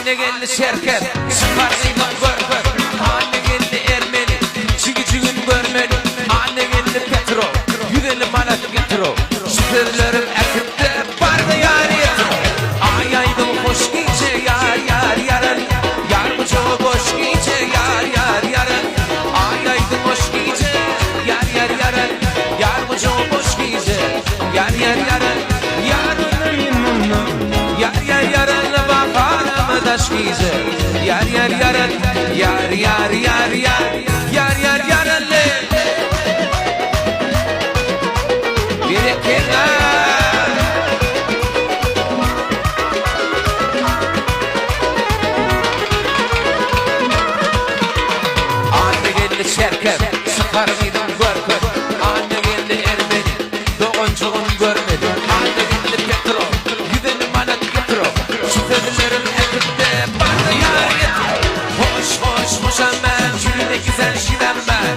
Anne geldi şerker, çıkartıyla görber. Anne geldi Ermeni, çigicigin görmeli. Anne geldi Petro, yürelim alat getiro. Şüphelerim ekipte barda yar yetim. Ay aydım hoş gece yar yar yarın. Yar mı çoğu boş gece yar yar yarın. Ay aydım hoş gece yar yar yarın. Yar mı çoğu boş gece yar yar yarın. Yar yar yarın bakarım daş gece. Yar yar yarın. Yar yar yar yar. Yar yar yarın le. Gerekirler. Anne geldi şerker, sıkar mıydım görker. Anne geldi Ermeni, doğuncuğun görmedi. Anne geldi Petro, yüzelim alat getiro. Şüphelerim ekipte barda yar yetim. Hoş hoş hoşam ben, jüride güzel şidem ben.